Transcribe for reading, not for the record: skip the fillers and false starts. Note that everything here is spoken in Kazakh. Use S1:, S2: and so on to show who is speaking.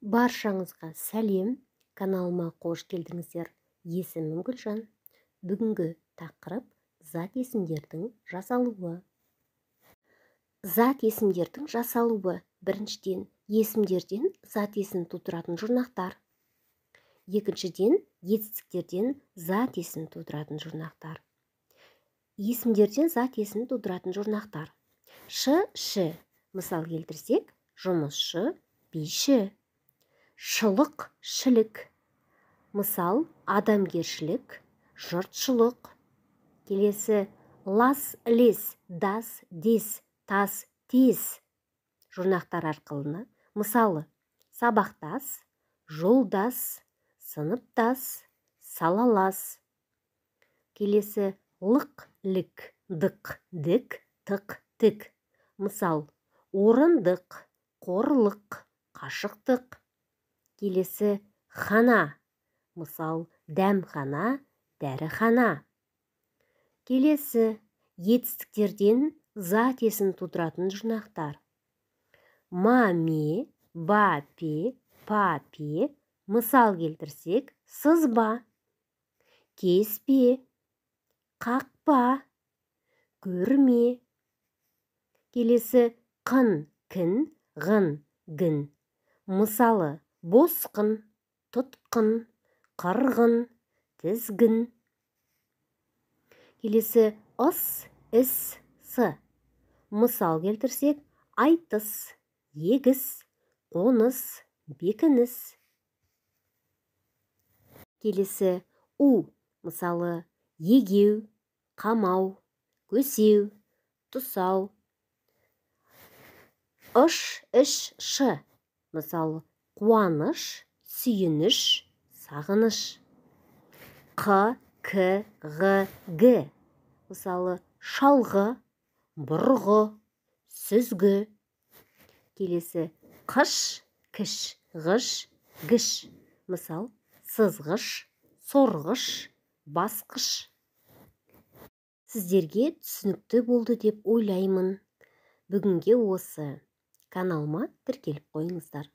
S1: Баршаңызға сәлем, каналыма қош келдіңіздер. Есімім Гүлжан. Бүгінгі тақырып зат есімдердің жасалуы. Зат есімдердің жасалуы. Біріншіден, есімдерден зат есім тудыратын жұрнақтар. Екіншіден, етістіктерден зат есім тудыратын жұрнақтар. Есімдерден зат есім тудыратын жұрнақтар. Ш. Мысал келтірсек, жұмысшы, биші. Шылық, шілік. Мысал, адамгершілік, жұртшылық. Келесі, лас, лес, дас, дес, тас, тез. Жұрнақтар арқылы. Мысалы, сабақтас, жолдас, сыныптас, салалас. Келесі, лық, лік, дық, дік, тық, тік. Мысал, орындық, қорлық, қашықтық. Келесі, хана. Мысал, дәмхана, дәріхана. Келесі, етістіктерден зат есім тудыратын жұрнақтар. Маме, бапе, папе. Мысал келтірсек, сызба, кеспе, қақпа, көрме. Келесі, қын, кін, ғын, гін. Мысалы, босқын, тұтқын, қырғын, тізгін. Келесі, ыс, іс, сы. Мысал келтірсек, айтыс, егіс, қоныс, бекініс. Келесі, у. Мысалы, егеу, қамау, көсеу, тұсау. Ыш, іш, шы. Мысалы, қуаныш, сүйініш, сағыныш. Қ, к, ғ, г. Мысалы, шалғы, бұрғы, сүзгі. Келесі, қыш, кіш, ғыш, гіш. Мысал, сызғыш, сорғыш, басқыш. Сіздерге түсінікті болды деп ойлаймын. Бүгінге осы. Каналыма тіркеліп қойыңыздар.